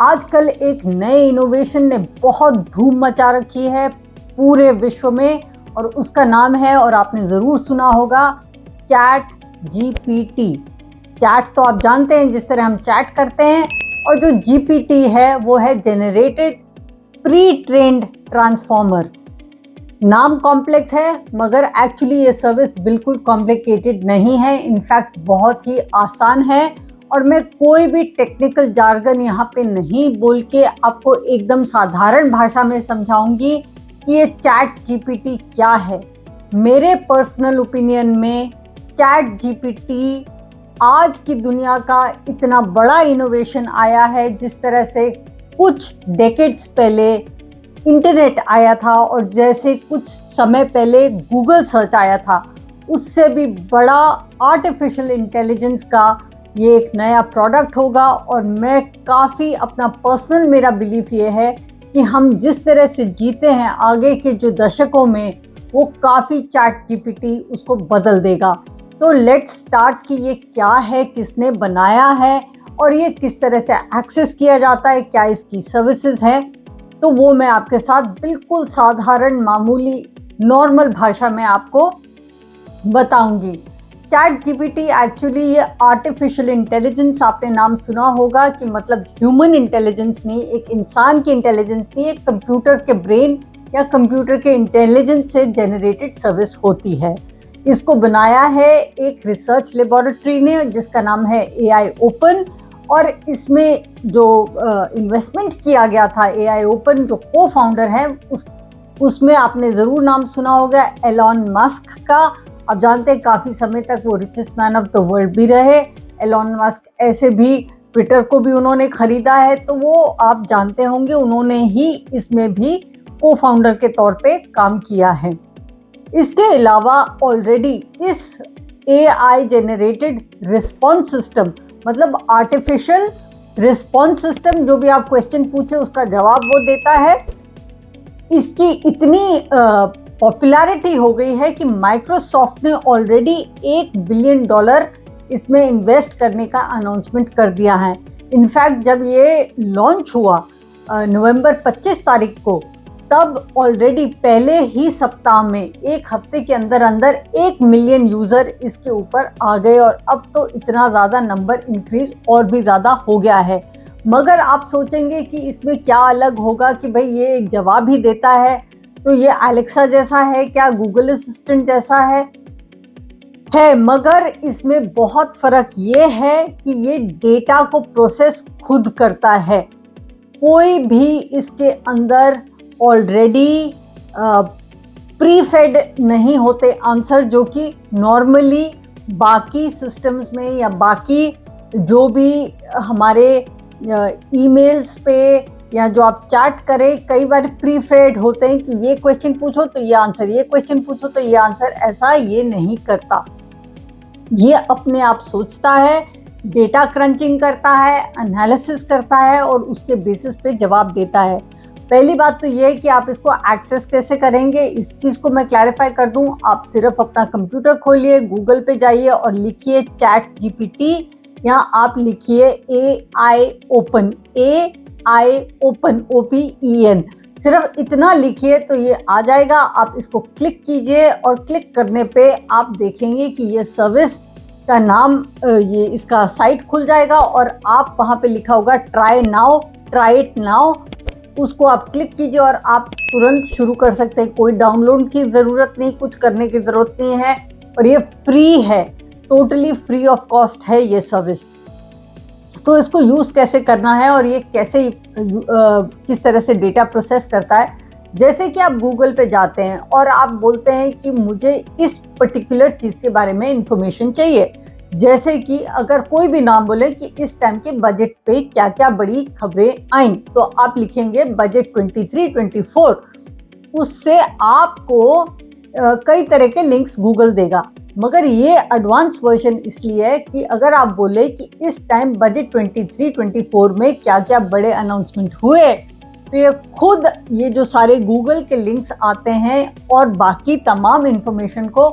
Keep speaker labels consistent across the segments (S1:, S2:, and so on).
S1: आजकल एक नए इनोवेशन ने बहुत धूम मचा रखी है पूरे विश्व में और उसका नाम है, और आपने ज़रूर सुना होगा, चैट जीपीटी। चैट तो आप जानते हैं, जिस तरह हम चैट करते हैं, और जो जीपीटी है वो है जेनरेटेड प्री ट्रेंड ट्रांसफॉर्मर। नाम कॉम्प्लेक्स है मगर एक्चुअली ये सर्विस बिल्कुल कॉम्प्लिकेटेड नहीं है, इनफैक्ट बहुत ही आसान है। और मैं कोई भी टेक्निकल जार्गन यहाँ पे नहीं बोल के आपको एकदम साधारण भाषा में समझाऊंगी कि ये चैट जीपीटी क्या है। मेरे पर्सनल ओपिनियन में चैट जीपीटी आज की दुनिया का इतना बड़ा इनोवेशन आया है, जिस तरह से कुछ डेकेड्स पहले इंटरनेट आया था और जैसे कुछ समय पहले गूगल सर्च आया था, उससे भी बड़ा आर्टिफिशियल इंटेलिजेंस का ये एक नया प्रोडक्ट होगा। और मैं काफ़ी अपना पर्सनल मेरा बिलीफ ये है कि हम जिस तरह से जीते हैं आगे के जो दशकों में, वो काफ़ी चैट जीपीटी उसको बदल देगा। तो लेट्स स्टार्ट कि ये क्या है, किसने बनाया है और ये किस तरह से एक्सेस किया जाता है, क्या इसकी सर्विसेज है। तो वो मैं आपके साथ बिल्कुल साधारण मामूली नॉर्मल भाषा में आपको बताऊंगी। चैट जीपीटी एक्चुअली ये आर्टिफिशियल इंटेलिजेंस, आपने नाम सुना होगा कि मतलब ह्यूमन इंटेलिजेंस नहीं, एक इंसान की इंटेलिजेंस नहीं, एक कंप्यूटर के ब्रेन या कंप्यूटर के इंटेलिजेंस से जनरेटेड सर्विस होती है। इसको बनाया है एक रिसर्च लेबोरेटरी ने जिसका नाम है एआई ओपन, और इसमें जो इन्वेस्टमेंट किया गया था, एआई ओपन जो को फाउंडर हैं उसमें आपने ज़रूर नाम सुना होगा एलॉन मस्क का। आप जानते हैं काफ़ी समय तक वो richest man of the world भी रहे। एलॉन मस्क ऐसे भी ट्विटर को भी उन्होंने ख़रीदा है, तो वो आप जानते होंगे उन्होंने ही इसमें भी को फाउंडर के तौर पे काम किया है। इसके अलावा ऑलरेडी इस एआई जेनरेटेड रिस्पॉन्स सिस्टम, मतलब आर्टिफिशियल रिस्पॉन्स सिस्टम, जो भी आप क्वेश्चन पूछे उसका जवाब वो देता है, इसकी इतनी पॉपुलैरिटी हो गई है कि माइक्रोसॉफ्ट ने ऑलरेडी $1 बिलियन इसमें इन्वेस्ट करने का अनाउंसमेंट कर दिया है। इनफैक्ट जब ये लॉन्च हुआ नवंबर 25 तारीख को, तब ऑलरेडी पहले ही सप्ताह में, एक हफ्ते के अंदर अंदर 1 मिलियन यूज़र इसके ऊपर आ गए, और अब तो इतना ज़्यादा नंबर इंक्रीज और भी ज़्यादा हो गया है। मगर आप सोचेंगे कि इसमें क्या अलग होगा कि भाई ये एक जवाब ही देता है, तो ये एलेक्सा जैसा है क्या, गूगल असिस्टेंट जैसा है, मगर इसमें बहुत फ़र्क ये है कि ये डेटा को प्रोसेस खुद करता है। कोई भी इसके अंदर ऑलरेडी प्रीफेड नहीं होते आंसर, जो कि नॉर्मली बाकी सिस्टम्स में या बाकी जो भी हमारे ईमेल्स पे या जो आप चैट करें, कई बार प्रीफेड होते हैं कि ये क्वेश्चन पूछो तो ये आंसर, ये क्वेश्चन पूछो तो ये आंसर। ऐसा ये नहीं करता, ये अपने आप सोचता है, डेटा क्रंचिंग करता है, एनालिसिस करता है और उसके बेसिस पे जवाब देता है। पहली बात तो ये है कि आप इसको एक्सेस कैसे करेंगे, इस चीज़ को मैं क्लैरिफाई कर दूं। आप सिर्फ अपना कंप्यूटर खोलिए, गूगल पे जाइए और लिखिए चैट जीपीटी, या आप लिखिए एआई ओपन, OPEN, सिर्फ इतना लिखिए तो ये आ जाएगा। आप इसको क्लिक कीजिए और क्लिक करने पे आप देखेंगे कि ये सर्विस का नाम, ये इसका साइट खुल जाएगा और आप वहाँ पे लिखा होगा ट्राई इट नाउ, उसको आप क्लिक कीजिए और आप तुरंत शुरू कर सकते हैं। कोई डाउनलोड की ज़रूरत नहीं, कुछ करने की ज़रूरत नहीं है, और ये फ्री है, टोटली फ्री ऑफ कॉस्ट है ये सर्विस। तो इसको यूज़ कैसे करना है और ये कैसे किस तरह से डेटा प्रोसेस करता है, जैसे कि आप गूगल पे जाते हैं और आप बोलते हैं कि मुझे इस पर्टिकुलर चीज़ के बारे में इंफॉर्मेशन चाहिए, जैसे कि अगर कोई भी नाम बोले कि इस टाइम के बजट पे क्या क्या बड़ी खबरें आई, तो आप लिखेंगे बजट 23-24, उससे आपको कई तरह के लिंक्स गूगल देगा। मगर ये एडवांस वर्जन इसलिए है कि अगर आप बोले कि इस टाइम बजट 23-24 में क्या क्या बड़े अनाउंसमेंट हुए, तो ये खुद ये जो सारे गूगल के लिंक्स आते हैं और बाकी तमाम इन्फॉर्मेशन को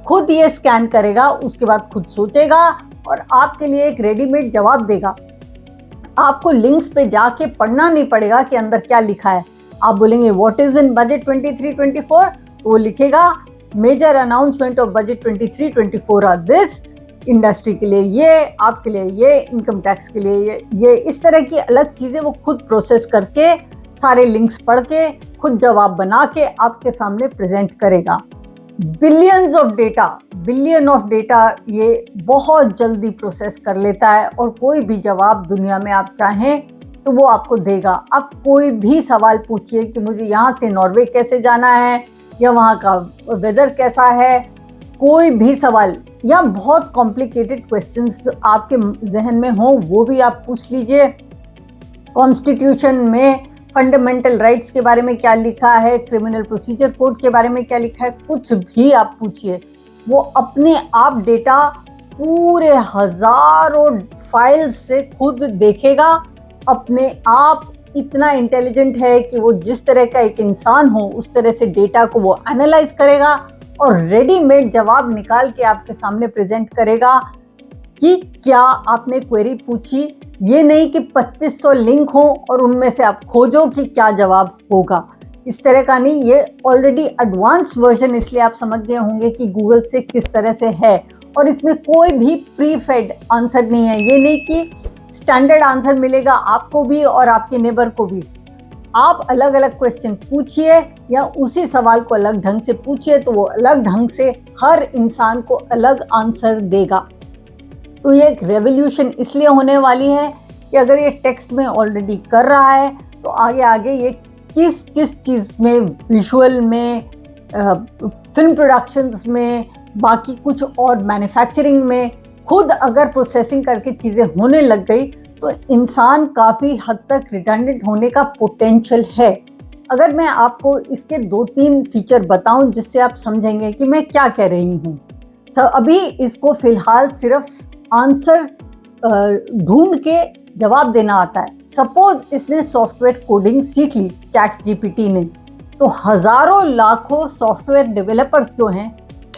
S1: खुद ये स्कैन करेगा, उसके बाद खुद सोचेगा और आपके लिए एक रेडीमेड जवाब देगा। आपको लिंक्स पे जाके पढ़ना नहीं पड़ेगा कि अंदर क्या लिखा है। आप बोलेंगे व्हाट इज इन बजट 23-24, वो लिखेगा major announcement of budget 23-24 are this, industry के लिए ये, आपके लिए ये, इनकम टैक्स के लिए ये इस तरह की अलग चीज़ें वो खुद प्रोसेस करके सारे लिंक्स पढ़ के खुद जवाब बना के आपके सामने प्रेजेंट करेगा। बिलियन ऑफ डेटा ये बहुत जल्दी प्रोसेस कर लेता है और कोई भी जवाब दुनिया में आप चाहें तो वो आपको देगा। आप कोई भी सवाल पूछिए कि मुझे यहाँ से नॉर्वे कैसे जाना है या वहाँ का वेदर कैसा है, कोई भी सवाल या बहुत कॉम्प्लिकेटेड क्वेश्चंस आपके जहन में हो वो भी आप पूछ लीजिए। कॉन्स्टिट्यूशन में फंडामेंटल राइट्स के बारे में क्या लिखा है, क्रिमिनल प्रोसीजर कोड के बारे में क्या लिखा है, कुछ भी आप पूछिए, वो अपने आप डेटा पूरे हजारों फाइल्स से खुद देखेगा। अपने आप इतना इंटेलिजेंट है कि वो जिस तरह का एक इंसान हो उस तरह से डेटा को वो एनालाइज करेगा और रेडीमेड जवाब निकाल के आपके सामने प्रेजेंट करेगा कि क्या आपने क्वेरी पूछी। ये नहीं कि 2500 लिंक हो और उनमें से आप खोजो कि क्या जवाब होगा, इस तरह का नहीं। ये ऑलरेडी एडवांस वर्जन इसलिए आप समझ गए होंगे कि गूगल से किस तरह से है, और इसमें कोई भी प्रीफेड आंसर नहीं है। ये नहीं कि स्टैंडर्ड आंसर मिलेगा आपको भी और आपके नेबर को भी। आप अलग अलग क्वेश्चन पूछिए या उसी सवाल को अलग ढंग से पूछिए तो वो अलग ढंग से हर इंसान को अलग आंसर देगा। तो ये एक रेवोल्यूशन इसलिए होने वाली है कि अगर ये टेक्स्ट में ऑलरेडी कर रहा है तो आगे आगे ये किस किस चीज़ में, विजुअल में, फिल्म प्रोडक्शंस में, बाकी कुछ और मैन्युफैक्चरिंग में खुद अगर प्रोसेसिंग करके चीज़ें होने लग गई तो इंसान काफ़ी हद तक रिडंडेंट होने का पोटेंशियल है। अगर मैं आपको इसके 2-3 फीचर बताऊं जिससे आप समझेंगे कि मैं क्या कह रही हूँ। अभी इसको फ़िलहाल सिर्फ आंसर ढूंढ के जवाब देना आता है। सपोज इसने सॉफ्टवेयर कोडिंग सीख ली चैट जीपीटी ने, तो हज़ारों लाखों सॉफ्टवेयर डेवलपर्स जो हैं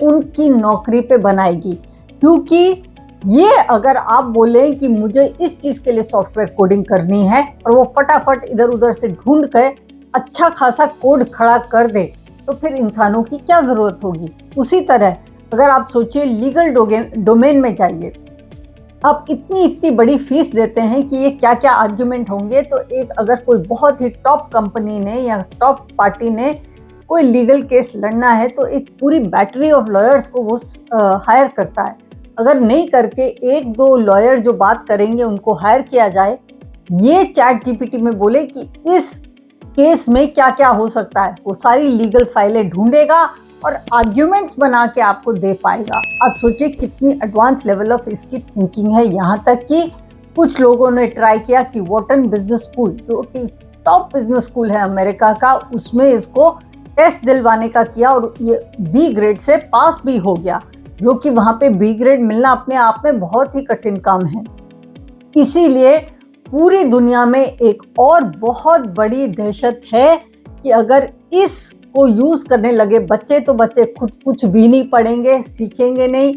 S1: उनकी नौकरी पे बनाएगी। क्योंकि ये अगर आप बोलें कि मुझे इस चीज़ के लिए सॉफ्टवेयर कोडिंग करनी है और वो फटाफट इधर उधर से ढूंढ कर अच्छा खासा कोड खड़ा कर दे तो फिर इंसानों की क्या ज़रूरत होगी। उसी तरह अगर आप सोचिए लीगल डोमेन में जाइए, आप इतनी बड़ी फीस देते हैं कि ये क्या क्या आर्ग्यूमेंट होंगे। तो एक अगर कोई बहुत ही टॉप कंपनी ने या टॉप पार्टी ने कोई लीगल केस लड़ना है तो एक पूरी बैटरी ऑफ लॉयर्स को वो हायर करता है। अगर नहीं करके 1-2 लॉयर जो बात करेंगे उनको हायर किया जाए, ये चैट जीपीटी में बोले कि इस केस में क्या क्या हो सकता है, वो सारी लीगल फाइलें ढूंढेगा और आर्ग्यूमेंट्स बना के आपको दे पाएगा। आप सोचिए कितनी एडवांस लेवल ऑफ इसकी थिंकिंग है। यहाँ तक कि कुछ लोगों ने ट्राई किया कि वॉटन बिजनेस स्कूल, जो कि टॉप बिजनेस स्कूल है अमेरिका का, उसमें इसको टेस्ट दिलवाने का किया और ये बी ग्रेड से पास भी हो गया, जो कि वहाँ पे बी ग्रेड मिलना अपने आप में बहुत ही कठिन काम है। इसीलिए पूरी दुनिया में एक और बहुत बड़ी दहशत है कि अगर इस को यूज़ करने लगे बच्चे तो बच्चे खुद कुछ भी नहीं पढ़ेंगे, सीखेंगे नहीं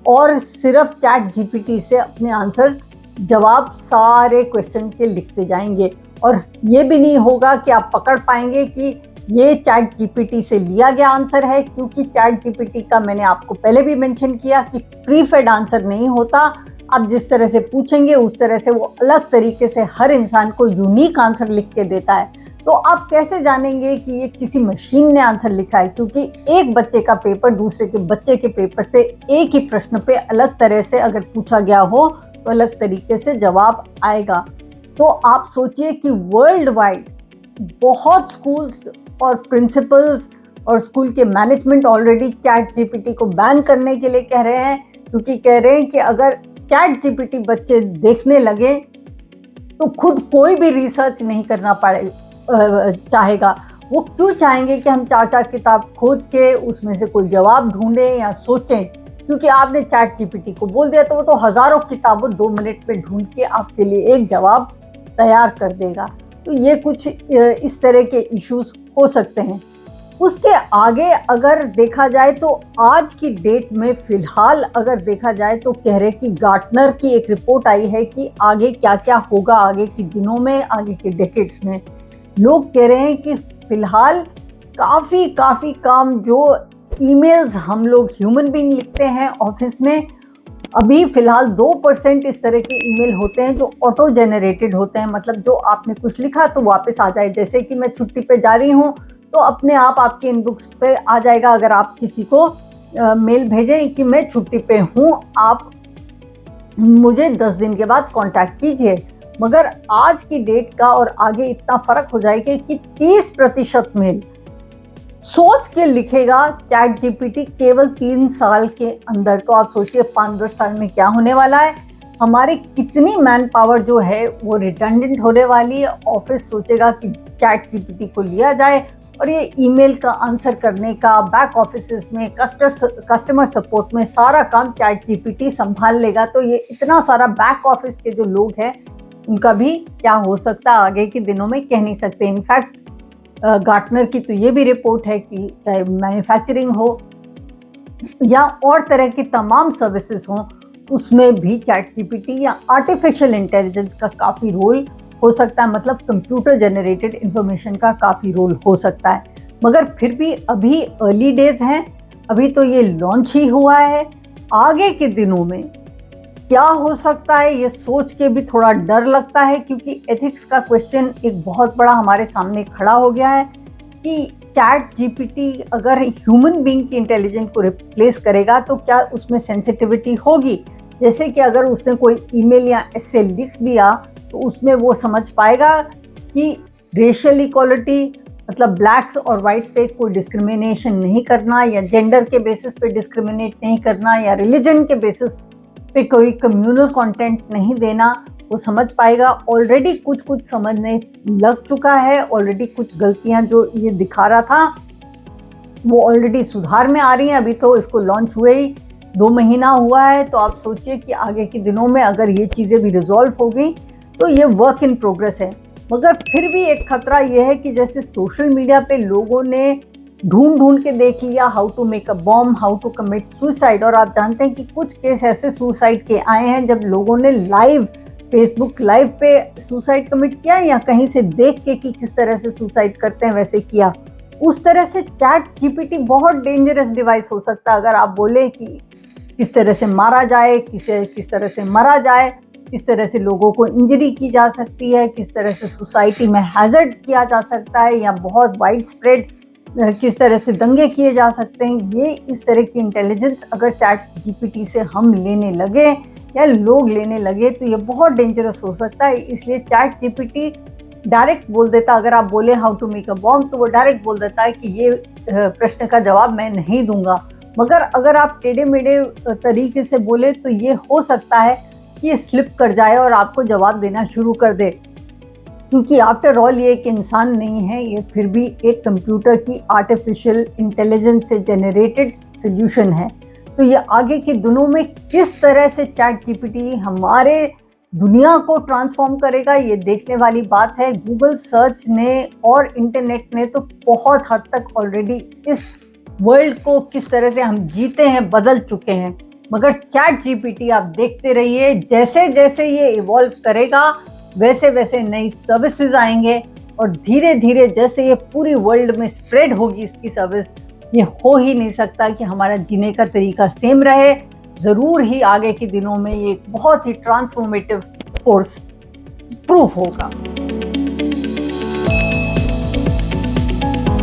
S1: और सिर्फ चैट जीपीटी से अपने आंसर जवाब सारे क्वेश्चन के लिखते जाएंगे। और ये भी नहीं होगा कि आप पकड़ पाएंगे कि ये चैट जीपीटी से लिया गया आंसर है, क्योंकि चैट जीपीटी का मैंने आपको पहले भी मेंशन किया कि प्रीफेड आंसर नहीं होता। आप जिस तरह से पूछेंगे उस तरह से वो अलग तरीके से हर इंसान को यूनिक आंसर लिख के देता है। तो आप कैसे जानेंगे कि ये किसी मशीन ने आंसर लिखा है, क्योंकि एक बच्चे का पेपर दूसरे के बच्चे के पेपर से एक ही प्रश्न पे अलग तरह से अगर पूछा गया हो तो अलग तरीके से जवाब आएगा। तो आप सोचिए कि वर्ल्ड वाइड बहुत स्कूल्स और प्रिंसिपल्स और स्कूल के मैनेजमेंट ऑलरेडी चैट जीपीटी को बैन करने के लिए कह रहे हैं, क्योंकि कह रहे हैं कि अगर चैट जीपीटी बच्चे देखने लगे तो खुद कोई भी रिसर्च नहीं करना चाहेगा। वो क्यों चाहेंगे कि हम 4-4 किताब खोज के उसमें से कोई जवाब ढूंढें या सोचें, क्योंकि आपने चैट जीपीटी को बोल दिया तो वो तो हज़ारों किताबों 2 मिनट में ढूंढ के आपके लिए एक जवाब तैयार कर देगा। तो ये कुछ इस तरह के इश्यूज हो सकते हैं। उसके आगे अगर देखा जाए तो आज की डेट में फिलहाल अगर देखा जाए तो कह रहे कि गार्टनर की एक रिपोर्ट आई है कि आगे क्या क्या होगा, आगे के दिनों में, आगे के डेकेड्स में। लोग कह रहे हैं कि फिलहाल काफ़ी काम जो ईमेल्स हम लोग ह्यूमन बीइंग लिखते हैं ऑफिस में, अभी फिलहाल 2% इस तरह के ईमेल होते हैं जो ऑटो जेनरेटेड होते हैं। मतलब जो आपने कुछ लिखा तो वापस आ जाए, जैसे कि मैं छुट्टी पे जा रही हूँ तो अपने आप आपके इनबॉक्स पे आ जाएगा। अगर आप किसी को मेल भेजें कि मैं छुट्टी पे हूँ, आप मुझे 10 दिन के बाद कांटेक्ट कीजिए। मगर आज की डेट का और आगे इतना फर्क हो जाएगा कि 30% मेल सोच के लिखेगा चैट जीपीटी केवल 3 साल के अंदर। तो आप सोचिए 5-10 साल में क्या होने वाला है। हमारी कितनी मैन पावर जो है वो रिडंडेंट होने वाली है। ऑफिस सोचेगा कि चैट जीपीटी को लिया जाए और ये ईमेल का आंसर करने का, बैक ऑफिस में कस्टमर सपोर्ट में सारा काम चैट जीपीटी संभाल लेगा। तो ये इतना सारा बैक ऑफिस के जो लोग हैं उनका भी क्या हो सकता है आगे के दिनों में कह नहीं सकते। इनफैक्ट गार्टनर की तो ये भी रिपोर्ट है कि चाहे मैन्युफैक्चरिंग हो या और तरह की तमाम सर्विसेज हों, उसमें भी चैट जीपीटी या आर्टिफिशियल इंटेलिजेंस का काफ़ी रोल हो सकता है। मतलब कंप्यूटर जनरेटेड इंफॉर्मेशन का काफ़ी रोल हो सकता है। मगर फिर भी अभी अर्ली डेज हैं, अभी तो ये लॉन्च ही हुआ है। आगे के दिनों में क्या हो सकता है ये सोच के भी थोड़ा डर लगता है, क्योंकि एथिक्स का क्वेश्चन एक बहुत बड़ा हमारे सामने खड़ा हो गया है कि चैट जीपीटी अगर ह्यूमन बीइंग की इंटेलिजेंस को रिप्लेस करेगा तो क्या उसमें सेंसिटिविटी होगी। जैसे कि अगर उसने कोई ईमेल या एसे लिख दिया तो उसमें वो समझ पाएगा कि रेशियल इक्वालिटी, मतलब ब्लैक्स और वाइट पे कोई डिस्क्रिमिनेशन नहीं करना, या जेंडर के बेसिस पे डिस्क्रिमिनेट नहीं करना, या रिलीजन के बेसिस पे कोई कम्युनल कंटेंट नहीं देना। वो समझ पाएगा। ऑलरेडी कुछ समझने लग चुका है। ऑलरेडी कुछ गलतियां जो ये दिखा रहा था वो ऑलरेडी सुधार में आ रही हैं। अभी तो इसको लॉन्च हुए ही 2 महीना हुआ है। तो आप सोचिए कि आगे के दिनों में अगर ये चीज़ें भी रिजॉल्व हो गई तो ये वर्क इन प्रोग्रेस है। मगर फिर भी एक खतरा ये है कि जैसे सोशल मीडिया पे लोगों ने ढूंढ के देख लिया how to make a bomb, how to commit suicide, और आप जानते हैं कि कुछ केस ऐसे सुसाइड के आए हैं जब लोगों ने लाइव फेसबुक लाइव पे सुसाइड कमिट किया, या कहीं से देख के कि किस तरह से सुसाइड करते हैं वैसे किया। उस तरह से चैट जीपीटी बहुत डेंजरस डिवाइस हो सकता है। अगर आप बोले कि किस तरह से मारा जाए, किस तरह से मरा जाए, किस तरह से लोगों को इंजरी की जा सकती है, किस तरह से सोसाइटी में हैजर्ड किया जा सकता है, या बहुत वाइड स्प्रेड किस तरह से दंगे किए जा सकते हैं, ये इस तरह की इंटेलिजेंस अगर चैट जीपीटी से हम लेने लगे या लोग लेने लगे तो ये बहुत डेंजरस हो सकता है। इसलिए चैट जीपीटी डायरेक्ट बोल देता, अगर आप बोले how to make a bomb तो वो डायरेक्ट बोल देता है कि ये प्रश्न का जवाब मैं नहीं दूंगा। मगर अगर आप टेढ़े मेढ़े तरीके से बोले तो ये हो सकता है कि ये स्लिप कर जाए और आपको जवाब देना शुरू कर दे, क्योंकि आफ्टर ऑल ये एक इंसान नहीं है, ये फिर भी एक कंप्यूटर की आर्टिफिशियल इंटेलिजेंस से जनरेटेड सॉल्यूशन है। तो ये आगे के दिनों में किस तरह से चैट जीपीटी हमारे दुनिया को ट्रांसफॉर्म करेगा ये देखने वाली बात है। गूगल सर्च ने और इंटरनेट ने तो बहुत हद तक ऑलरेडी इस वर्ल्ड को किस तरह से हम जीते हैं बदल चुके हैं। मगर चैट जीपीटी आप देखते रहिए, जैसे जैसे ये इवॉल्व करेगा वैसे वैसे नई सर्विसेज आएंगे, और धीरे धीरे जैसे ये पूरी वर्ल्ड में स्प्रेड होगी इसकी सर्विस, ये हो ही नहीं सकता कि हमारा जीने का तरीका सेम रहे। ज़रूर ही आगे के दिनों में ये एक बहुत ही ट्रांसफॉर्मेटिव फोर्स प्रूफ होगा।